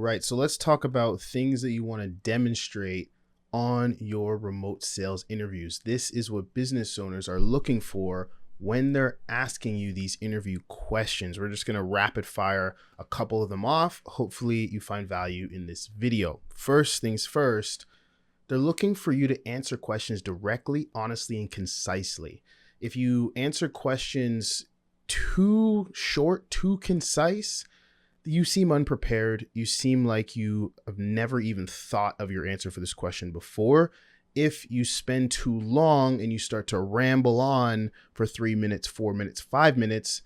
right, so let's talk about things that you want to demonstrate on your remote sales interviews. This is what business owners are looking for when they're asking you these interview questions. We're just going to rapid fire a couple of them off. Hopefully you find value in this video. First things first, they're looking for you to answer questions directly, honestly, and concisely. If you answer questions too short, too concise, you seem unprepared. You seem like you have never even thought of your answer for this question before. If you spend too long and you start to ramble on for 3 minutes, 4 minutes, 5 minutes,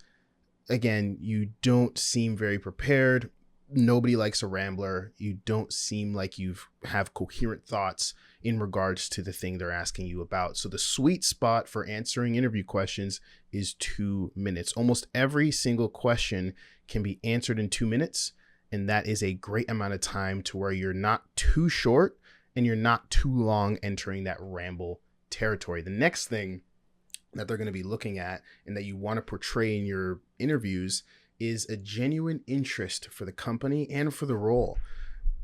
again, you don't seem very prepared. Nobody likes a rambler. You don't seem like you have coherent thoughts in regards to the thing they're asking you about. So the sweet spot for answering interview questions is 2 minutes. Almost every single question can be answered in 2 minutes. And that is a great amount of time to where you're not too short and you're not too long entering that ramble territory. The next thing that they're going to be looking at and that you want to portray in your interviews is a genuine interest for the company and for the role.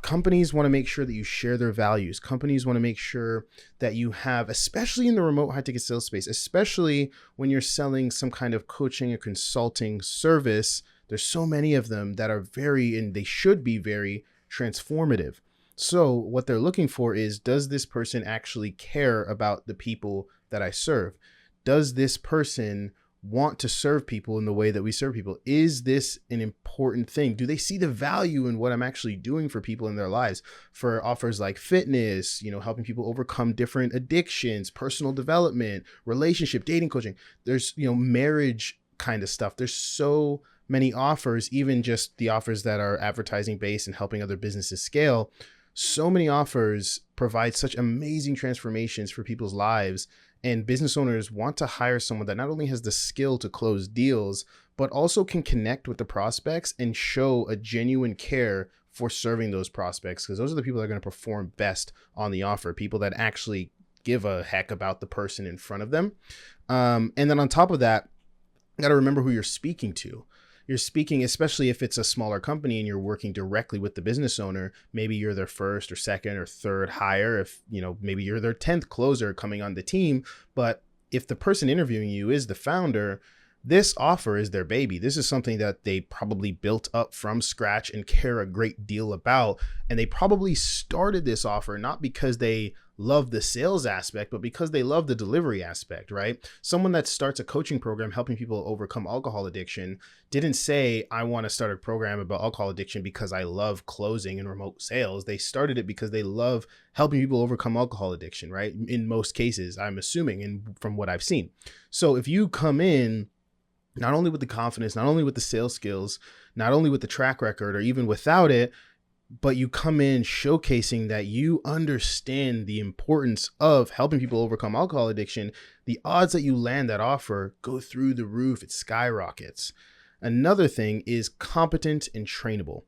Companies want to make sure that you share their values. Companies want to make sure that you have, especially in the remote high ticket sales space, especially when you're selling some kind of coaching or consulting service, there's so many of them that are and they should be very transformative. So what they're looking for is, does this person actually care about the people that I serve? Does this person want to serve people in the way that we serve people? Is this an important thing? Do they see the value in what I'm actually doing for people in their lives? For offers like fitness, helping people overcome different addictions, personal development, relationship, dating coaching. There's, marriage kind of stuff. There's so many offers, even just the offers that are advertising based and helping other businesses scale. So many offers provide such amazing transformations for people's lives. And business owners want to hire someone that not only has the skill to close deals, but also can connect with the prospects and show a genuine care for serving those prospects, because those are the people that are going to perform best on the offer, people that actually give a heck about the person in front of them. And then on top of that, you got to remember who you're speaking to. You're speaking, especially if it's a smaller company and you're working directly with the business owner, maybe you're their first or second or third hire. If, maybe you're their 10th closer coming on the team. But if the person interviewing you is the founder, this offer is their baby. This is something that they probably built up from scratch and care a great deal about. And they probably started this offer not because they love the sales aspect, but because they love the delivery aspect, right? Someone that starts a coaching program helping people overcome alcohol addiction didn't say, I want to start a program about alcohol addiction because I love closing and remote sales. They started it because they love helping people overcome alcohol addiction, right? In most cases, I'm assuming, and from what I've seen. So if you come in not only with the confidence, not only with the sales skills, not only with the track record, or even without it, but you come in showcasing that you understand the importance of helping people overcome alcohol addiction, the odds that you land that offer go through the roof. It skyrockets. Another thing is competent and trainable.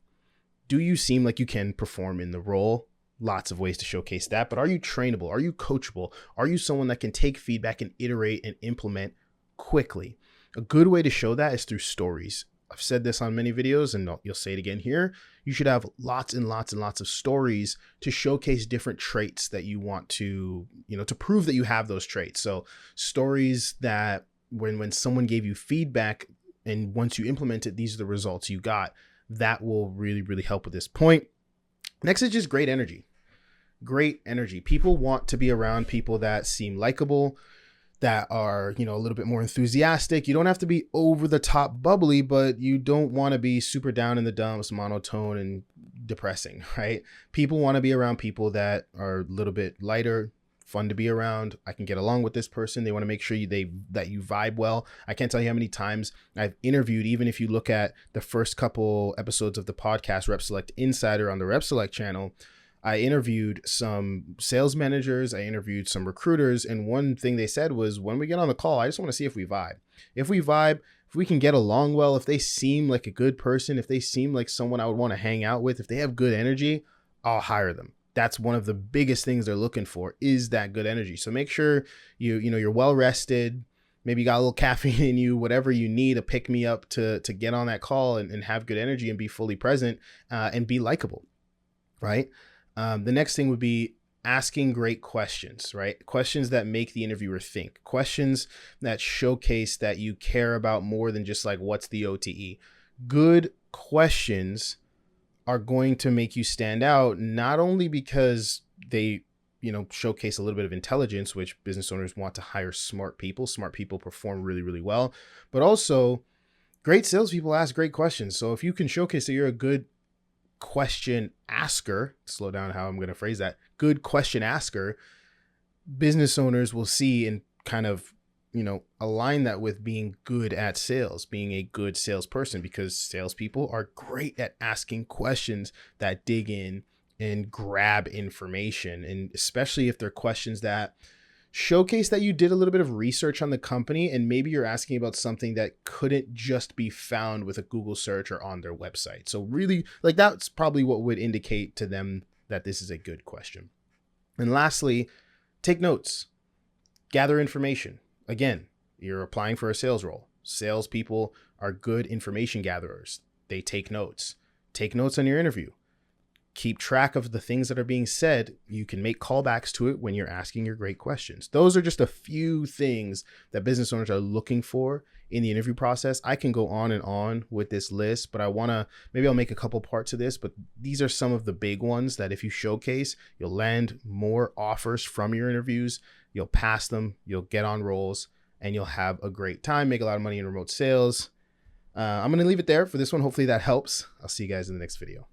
Do you seem like you can perform in the role? Lots of ways to showcase that, but are you trainable? Are you coachable? Are you someone that can take feedback and iterate and implement quickly? A good way to show that is through stories. I've said this on many videos and you'll say it again here. You should have lots and lots and lots of stories to showcase different traits that you want to, to prove that you have those traits. So stories that when someone gave you feedback and once you implement it, these are the results you got. That will really, really help with this point. Next is just great energy. Great energy. People want to be around people that seem likable, that are, a little bit more enthusiastic. You don't have to be over the top bubbly, but you don't want to be super down in the dumps, monotone and depressing, right? People want to be around people that are a little bit lighter, fun to be around. I can get along with this person. They want to make sure that you vibe well. I can't tell you how many times I've interviewed, even if you look at the first couple episodes of the podcast, Rep Select Insider on the Rep Select channel, I interviewed some sales managers, I interviewed some recruiters, and one thing they said was, when we get on the call, I just want to see if we vibe. If we vibe, if we can get along well, if they seem like a good person, if they seem like someone I would want to hang out with, if they have good energy, I'll hire them. That's one of the biggest things they're looking for, is that good energy. So make sure you're well rested. Maybe you got a little caffeine in you, whatever you need to pick me up to get on that call and have good energy and be fully present and be likable. right? The next thing would be asking great questions, right? Questions that make the interviewer think, questions that showcase that you care about more than just like, what's the OTE? Good questions are going to make you stand out, not only because they, showcase a little bit of intelligence, which business owners want to hire smart people. Smart people perform really, really well, but also great salespeople ask great questions. So if you can showcase that you're a good question asker, slow down how I'm going to phrase that, good question asker, business owners will see and kind of, align that with being good at sales, being a good salesperson, because salespeople are great at asking questions that dig in and grab information. And especially if they're questions that showcase that you did a little bit of research on the company, and maybe you're asking about something that couldn't just be found with a Google search or on their website. So really, like, that's probably what would indicate to them that this is a good question. And lastly, take notes, gather information. Again, you're applying for a sales role. Salespeople are good information gatherers. They take notes. Take notes on your interview. Keep track of the things that are being said. You can make callbacks to it when you're asking your great questions. Those are just a few things that business owners are looking for in the interview process. I can go on and on with this list, but maybe I'll make a couple parts of this, but these are some of the big ones that if you showcase, you'll land more offers from your interviews, you'll pass them, you'll get on rolls, and you'll have a great time, make a lot of money in remote sales. I'm going to leave it there for this one. Hopefully that helps. I'll see you guys in the next video.